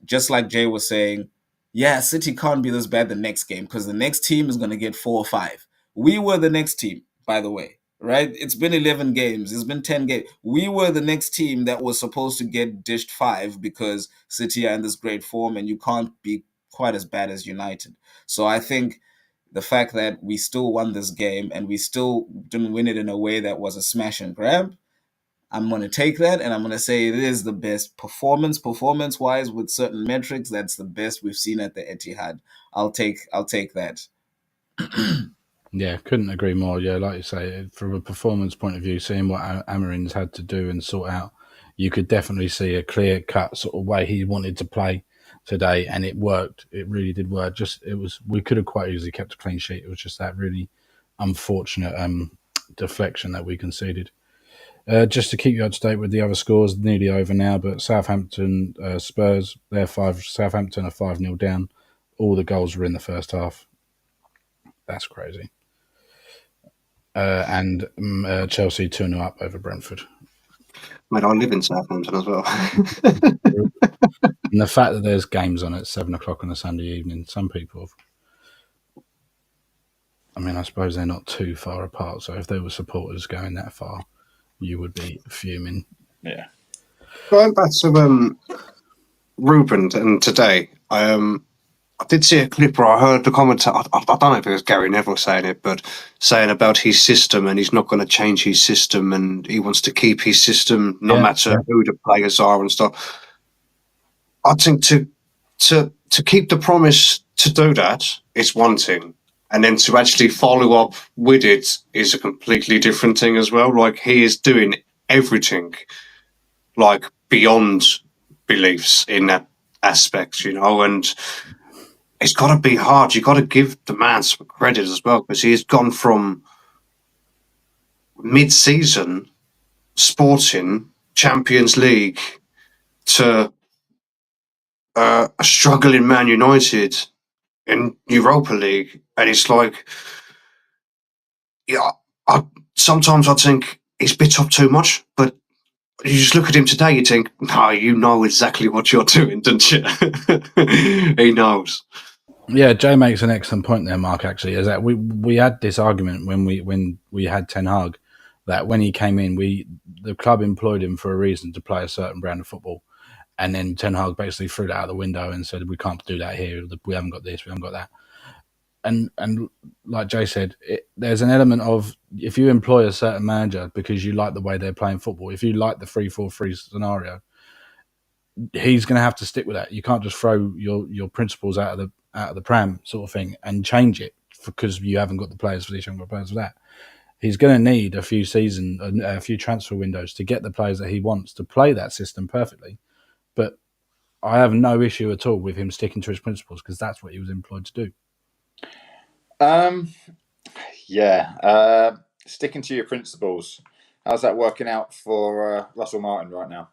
just like Jay was saying, yeah, City can't be this bad the next game because the next team is going to get 4 or 5. We were the next team, by the way, right? It's been 11 games. It's been 10 games. We were the next team that was supposed to get dished 5 because City are in this great form and you can't be quite as bad as United. So I think the fact that we still won this game and we still didn't win it in a way that was a smash and grab, I'm going to take that and I'm going to say it is the best performance wise with certain metrics. That's the best we've seen at the Etihad. I'll take that. Yeah, couldn't agree more. Yeah, like you say, from a performance point of view, seeing what Amarin's had to do and sort out, you could definitely see a clear cut sort of way he wanted to play today, and it worked. It really did work. We could have quite easily kept a clean sheet. It was just that really unfortunate deflection that we conceded. Just to keep you up to date with the other scores, nearly over now, but Southampton, Spurs, Southampton are 5-0 down. All the goals were in the first half. That's crazy. And Chelsea 2-0 up over Brentford. Mate, I live in Southampton as well. And the fact that there's games on at 7 o'clock on a Sunday evening, some people I suppose they're not too far apart. So if there were supporters going that far, you would be fuming. Yeah. Going back to Ruben and today, I did see a clip where I heard the commentator, I don't know if it was Gary Neville saying it, but saying about his system and he's not going to change his system and he wants to keep his system no matter who the players are and stuff. I think to keep the promise to do that is one thing. And then to actually follow up with it is a completely different thing as well. Like he is doing everything like beyond beliefs in that aspect, and it's got to be hard. You got to give the man some credit as well because he's gone from mid-season Sporting Champions League to a struggling Man United in Europa League, and it's like, yeah, sometimes I think he's bit up too much, but you just look at him today, you think, no, you know exactly what you're doing, don't you? He knows. Yeah, Joe makes an excellent point there, Mark, actually, is that we had this argument when we had Ten Hag that when he came in, the club employed him for a reason to play a certain brand of football. And then Ten Hag basically threw that out the window and said, we can't do that here. We haven't got this, we haven't got that. And like Jay said, there's an element of if you employ a certain manager because you like the way they're playing football, if you like the 3-4-3 scenario, he's going to have to stick with that. You can't just throw your principles out of the pram sort of thing and change it because you haven't got the players for this, you haven't got players for that. He's going to need a few transfer windows to get the players that he wants to play that system perfectly. But I have no issue at all with him sticking to his principles because that's what he was employed to do. Sticking to your principles. How's that working out for Russell Martin right now?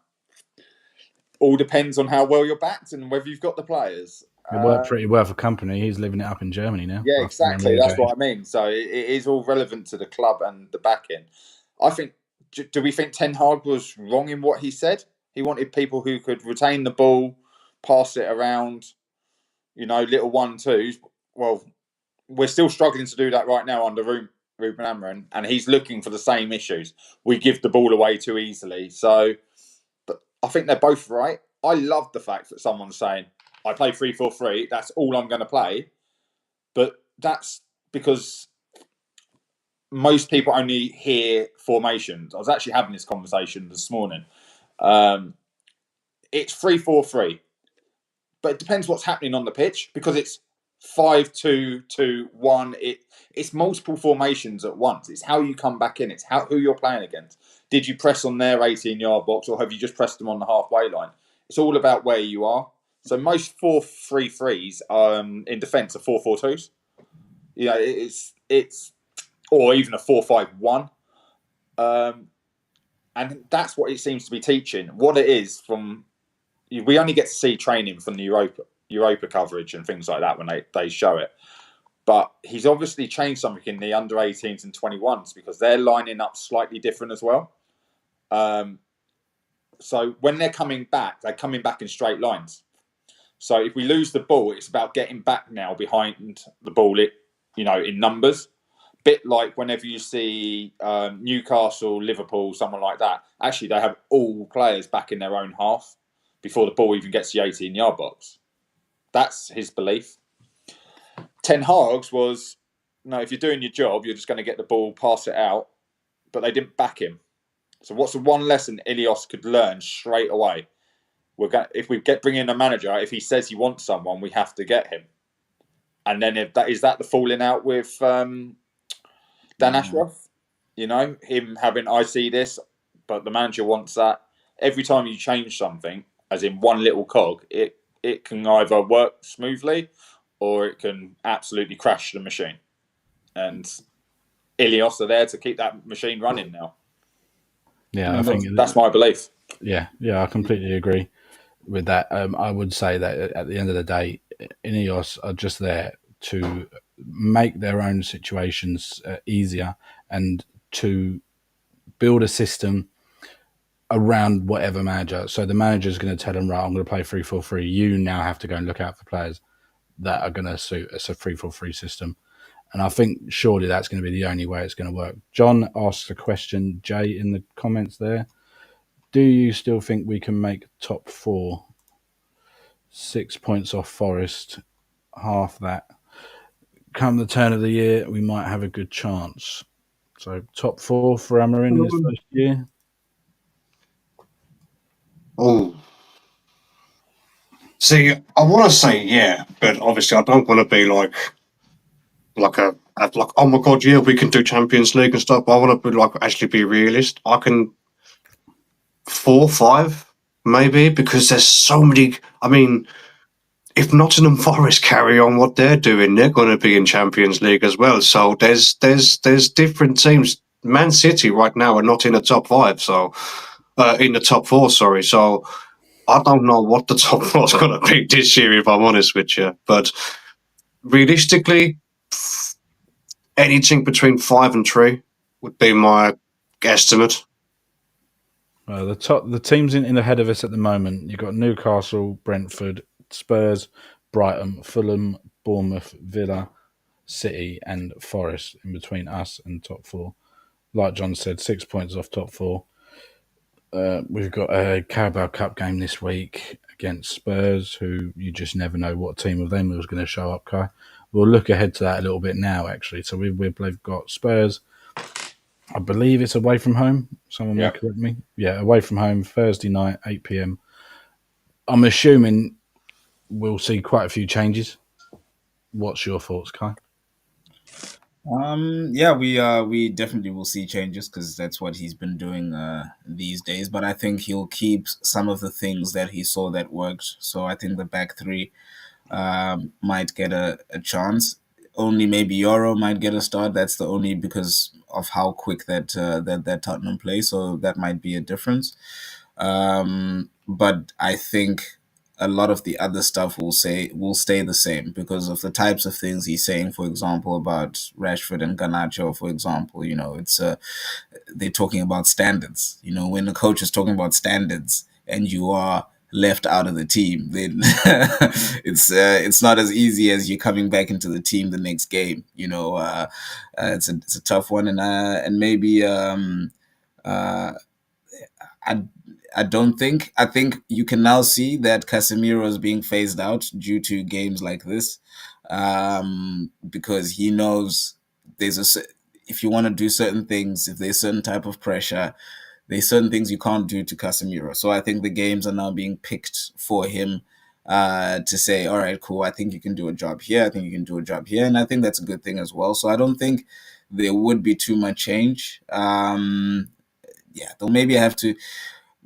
All depends on how well you're backed and whether you've got the players. It worked pretty well for company. He's living it up in Germany now. Yeah, exactly. That's what I mean. So it is all relevant to the club and the backing. I think. Do we think Ten Hag was wrong in what he said? He wanted people who could retain the ball, pass it around, little 1-2s. Well, we're still struggling to do that right now under Ruben Amorim, and he's looking for the same issues. We give the ball away too easily. So, but I think they're both right. I love the fact that someone's saying, I play 3-4-3, that's all I'm going to play. But that's because most people only hear formations. I was actually having this conversation this morning. It's 3-4-3. But it depends what's happening on the pitch because it's 5-2-2-1. It's multiple formations at once. It's how you come back in. It's who you're playing against. Did you press on their 18-yard box or have you just pressed them on the halfway line? It's all about where you are. So most 4-3-3s in defence are 4-4-2s. It's or even a 4-5-1. And that's what it seems to be teaching. What it is we only get to see training from the Europa coverage and things like that when they show it. But he's obviously changed something in the under 18s and 21s because they're lining up slightly different as well. So when they're coming back in straight lines. So if we lose the ball, it's about getting back now behind the ball, in numbers. Bit like whenever you see Newcastle, Liverpool, someone like that. Actually, they have all players back in their own half before the ball even gets to the 18-yard box. That's his belief. Ten Hag's was, no, if you're doing your job, you're just going to get the ball, pass it out. But they didn't back him. So what's the one lesson Ilios could learn straight away? If we bring in a manager, if he says he wants someone, we have to get him. And then is that the falling out with Dan Ashworth? Him having, I see this, but the manager wants that. Every time you change something, as in one little cog, it can either work smoothly or it can absolutely crash the machine. And Ilios are there to keep that machine running now. Yeah, I think that's my belief. Yeah, I completely agree with that. I would say that at the end of the day, Ineos are just there to make their own situations easier and to build a system around whatever manager. So the manager is going to tell them, right, I'm going to play 3-4-3. You now have to go and look out for players that are going to suit us a 3-4-3 system. And I think surely that's going to be the only way it's going to work. John asks a question, Jay, in the comments there. Do you still think we can make top 4? 6 points off Forest, half that. Come the turn of the year, we might have a good chance. So top 4 for Amarin in his first year. Oh, see, I want to say yeah, but obviously I don't want to be like oh my god, yeah, we can do Champions League and stuff. I want to be actually be realist. I can 4, 5 maybe, because there's so many. I mean, if Nottingham Forest carry on what they're doing, they're going to be in Champions League as well. So there's different teams. Man City right now are not in the top 5, so in the top 4. Sorry, so I don't know what the top 4 is going to be this year, if I'm honest with you. But realistically, anything between 5 and 3 would be my estimate. The teams in ahead of us at the moment, you've got Newcastle, Brentford, Spurs, Brighton, Fulham, Bournemouth, Villa, City and Forest in between us and top 4. Like John said, 6 points off top 4. We've got a Carabao Cup game this week against Spurs, who you just never know what team of them was going to show up, Kai. We'll look ahead to that a little bit now, actually. So we've got Spurs. I believe it's away from home. Someone may correct me. Yeah, away from home, Thursday night, 8 p.m. I'm assuming we'll see quite a few changes. What's your thoughts, Kai? We definitely will see changes because that's what he's been doing these days. But I think he'll keep some of the things that he saw that worked. So I think the back 3 might get a chance. Only maybe Euro might get a start. That's the only because of how quick that Tottenham play. So that might be a difference. But I think a lot of the other stuff will stay the same because of the types of things he's saying. For example, about Rashford and Garnacho. For example, it's they're talking about standards. When the coach is talking about standards and you are left out of the team, then it's not as easy as you coming back into the team the next game. It's a tough one, and maybe I think you can now see that Casemiro is being phased out due to games like this, because he knows if you want to do certain things, if there's certain type of pressure, there's certain things you can't do to Casemiro. So I think the games are now being picked for him to say, all right, cool, I think you can do a job here. I think you can do a job here. And I think that's a good thing as well. So I don't think there would be too much change. They'll maybe have to.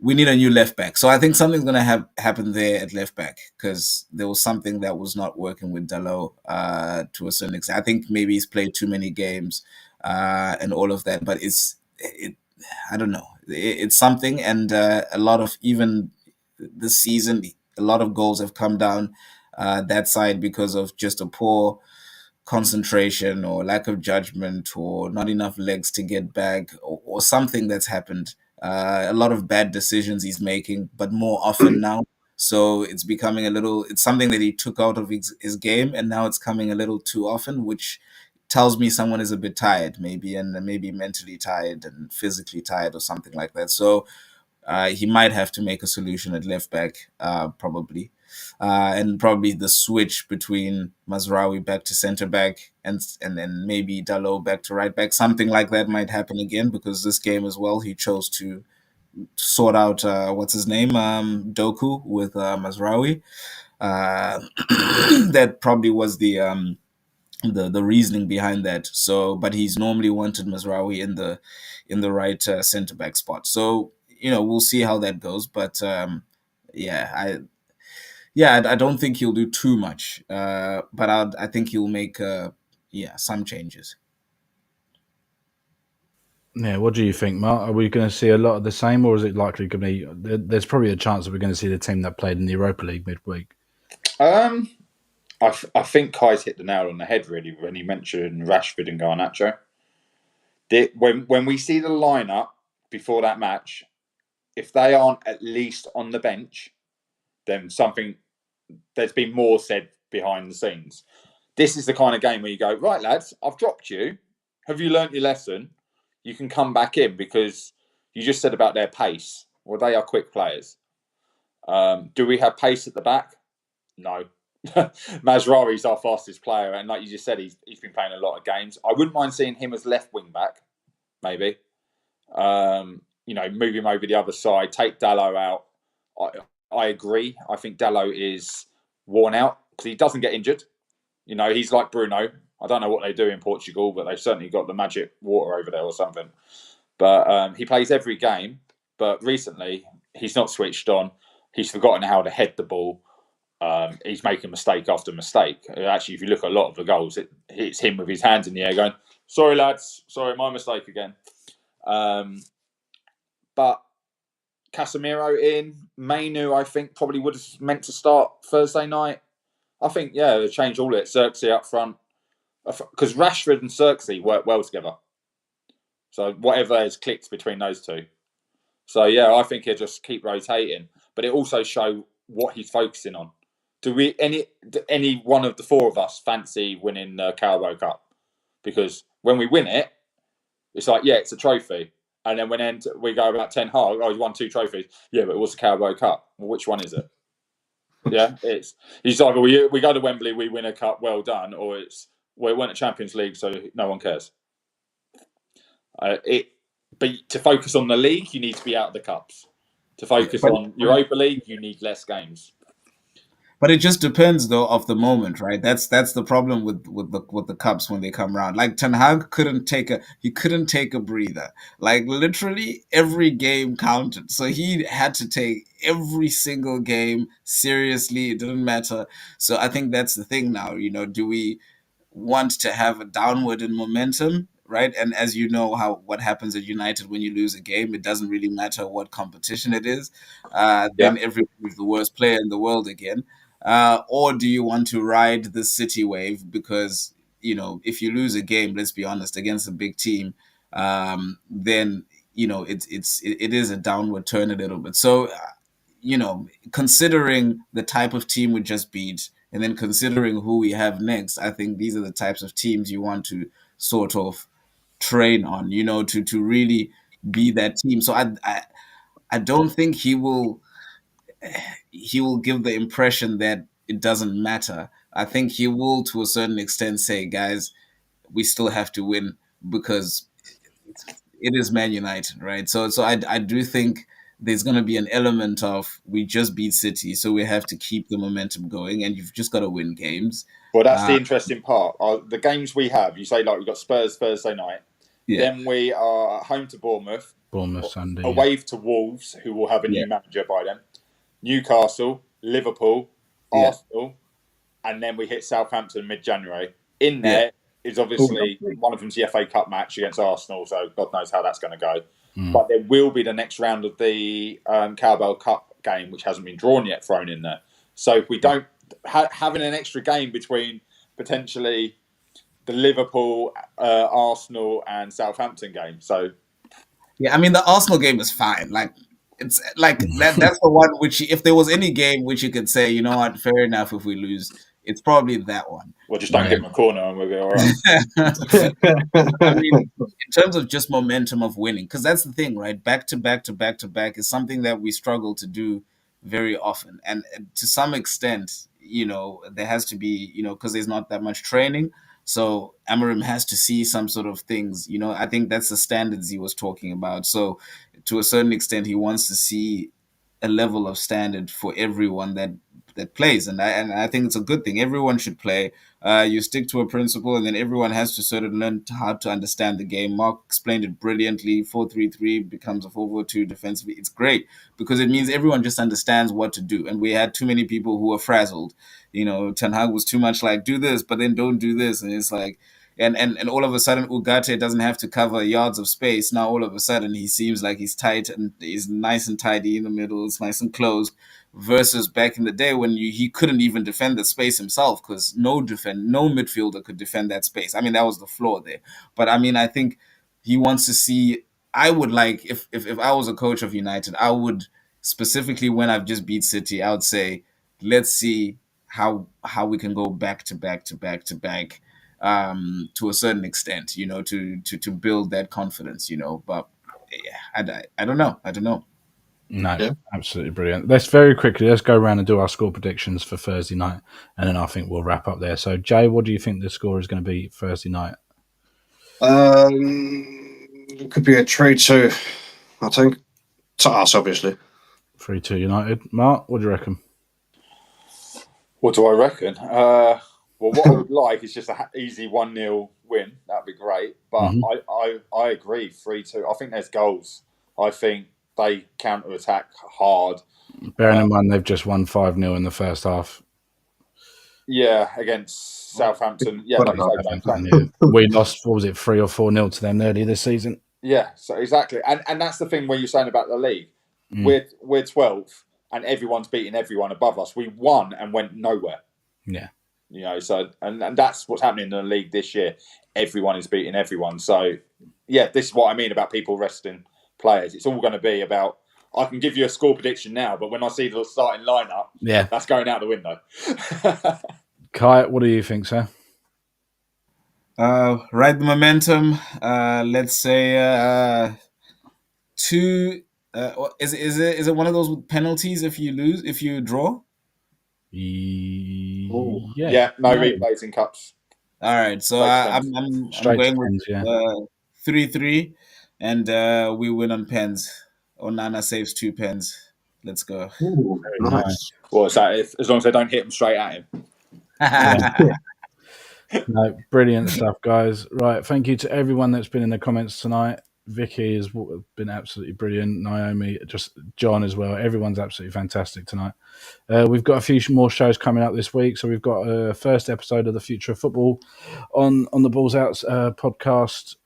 We need a new left back. So I think something's going to happen there at left back because there was something that was not working with Dalot to a certain extent. I think maybe he's played too many games and all of that, but I don't know. It's something, and a lot of, even this season, a lot of goals have come down that side because of just a poor concentration or lack of judgment or not enough legs to get back or something that's happened. A lot of bad decisions he's making, but more often now. So it's becoming it's something that he took out of his game, and now it's coming a little too often, which tells me someone is a bit tired, maybe, and maybe mentally tired and physically tired or something like that. So he might have to make a solution at left back, probably. And probably the switch between Mazraoui back to centre back and then maybe Dalot back to right back. Something like that might happen again, because this game as well, he chose to sort out, what's his name, Doku with Mazraoui. That probably was the reasoning behind that. So, but he's normally wanted Mazraoui in the right centre back spot. So we'll see how that goes. But yeah, I don't think he'll do too much. But I think he'll make some changes. Yeah, what do you think, Mark? Are we going to see a lot of the same, or is it likely going to be? There's probably a chance that we're going to see the team that played in the Europa League midweek. I think Kai's hit the nail on the head really when he mentioned Rashford and Garnacho. When we see the lineup before that match, if they aren't at least on the bench, then there's been more said behind the scenes. This is the kind of game where you go, right, lads, I've dropped you. Have you learnt your lesson? You can come back in, because you just said about their pace. Well, they are quick players. Do we have pace at the back? No. Mazraoui's our fastest player, and like you just said, he's been playing a lot of games. I wouldn't mind seeing him as left wing back, maybe. Move him over the other side, take Dalot out. I agree. I think Dalot is worn out because he doesn't get injured. He's like Bruno. I don't know what they do in Portugal, but they've certainly got the magic water over there or something. But he plays every game. But recently, he's not switched on. He's forgotten how to head the ball. He's making mistake after mistake. Actually, if you look at a lot of the goals, it's him with his hands in the air going, "Sorry, lads. Sorry, my mistake again." But Casemiro in. Mainu, I think, probably would have meant to start Thursday night. I think, they changed all it. Xerxes up front. Because Rashford and Xerxes work well together. So whatever has clicked between those two. So, I think he'll just keep rotating. But it also shows what he's focusing on. Do we any one of the four of us fancy winning the Carabao Cup? Because when we win it, it's like, it's a trophy. And then when we go about Ten Hag, he's won 2 trophies. Yeah, but it was the Carabao Cup. Well, which one is it? Yeah, it's either we go to Wembley, we win a cup, well done, or it's we won a Champions League, so no one cares. But to focus on the league, you need to be out of the cups. To focus on Europa League, you need less games. But it just depends, though, of the moment, right? That's the problem with the cups when they come around. Like Ten Hag couldn't take a breather. Like literally every game counted, so he had to take every single game seriously. It didn't matter. So I think that's the thing now. Do we want to have a downward in momentum, right? And as you know what happens at United when you lose a game, it doesn't really matter what competition it is. Then everybody's the worst player in the world again. Or do you want to ride the City wave? Because if you lose a game, let's be honest, against a big team, then it is a downward turn a little bit. So considering the type of team we just beat, and then considering who we have next, I think these are the types of teams you want to sort of train on, to really be that team. So I don't think he will give the impression that it doesn't matter. I think he will, to a certain extent, say, guys, we still have to win because it is Man United, right? So I do think there's going to be an element of we just beat City, so we have to keep the momentum going, and you've just got to win games. Well, that's the interesting part. The games we have, you say, like, we've got Spurs Thursday night. Yeah. Then we are at home to Bournemouth Sunday. Away to Wolves, who will have a new manager by then. Newcastle, Liverpool, Arsenal, and then we hit Southampton mid-January. In there is obviously one of them's the FA Cup match against Arsenal, so God knows how that's going to go. But there will be the next round of the Carabao Cup game, which hasn't been drawn yet, thrown in there. So if we don't having an extra game between potentially the Liverpool, Arsenal, and Southampton game. So I mean, the Arsenal game is fine. Like it's like that's the one which, if there was any game which you could say, you know what, fair enough if we lose, it's probably that one. Well, just don't give him a corner and we'll be all right. I mean, in terms of just momentum of winning, because that's the thing, right? Back to back to back to back is something that we struggle to do very often. And to some extent, there has to be, because there's not that much training. So Amarim has to see some sort of things, I think that's the standards he was talking about. So to a certain extent, he wants to see a level of standard for everyone that plays. And I think it's a good thing. Everyone should play. You stick to a principle, and then everyone has to sort of learn how to understand the game. Mark explained it brilliantly. 4-3-3 becomes a 4-4-2 defensively. It's great because it means everyone just understands what to do. And we had too many people who were frazzled. Ten Hag was too much like, do this, but then don't do this. And it's like, and all of a sudden, Ugarte doesn't have to cover yards of space. Now, all of a sudden, he seems like he's tight and he's nice and tidy in the middle. It's nice and closed. Versus back in the day when he couldn't even defend the space himself because no midfielder could defend that space. I mean, that was the flaw there. But I mean, I think he wants to see. I would like if I was a coach of United, I would specifically when I've just beat City, I would say, let's see how we can go back to back to back to back to a certain extent, to build that confidence, But yeah, I don't know. No, yeah. Absolutely brilliant. Let's go around and do our score predictions for Thursday night, and then I think we'll wrap up there. So, Jay, what do you think the score is going to be Thursday night? It could be a 3-2, I think. To us, obviously. 3-2 United. Mark, what do you reckon? What do I reckon? Well, what I would like is just an easy 1-0 win. That'd be great. But I agree, 3-2. I think there's goals. I think they counter-attack hard. Bearing in mind they've just won 5-0 in the first half. Yeah, against Southampton. Yeah, like we lost, 3 or 4-0 to them earlier this season. Yeah, so exactly. And that's the thing where you're saying about the league. We're 12th and everyone's beating everyone above us. We won and went nowhere. Yeah. So and that's what's happening in the league this year. Everyone is beating everyone. So yeah, this is what I mean about people resting players. It's all going to be about, I can give you a score prediction now, but when I see the starting lineup, that's going out the window. Kai, what do you think, sir? Ride the momentum. Let's say 2. Is it one of those penalties if you draw? Yeah, no replays in cups. All right, so I'm going with 3-3, and we win on pens. Onana saves 2 pens. Let's go. Ooh, nice. Well, as long as they don't hit them straight at him. No, brilliant stuff, guys. Right, thank you to everyone that's been in the comments tonight. Vicky has been absolutely brilliant. Naomi, just John as well. Everyone's absolutely fantastic tonight. We've got a few more shows coming up this week. So we've got a first episode of the Future of Football on the Balls Out podcast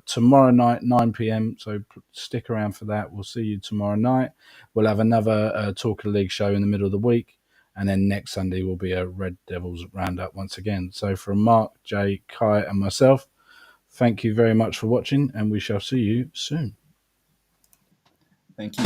tomorrow night, 9 p.m. So stick around for that. We'll see you tomorrow night. We'll have another Talk of the League show in the middle of the week. And then next Sunday will be a Red Devils roundup once again. So from Mark, Jay, Kai, and myself, thank you very much for watching, and we shall see you soon. Thank you.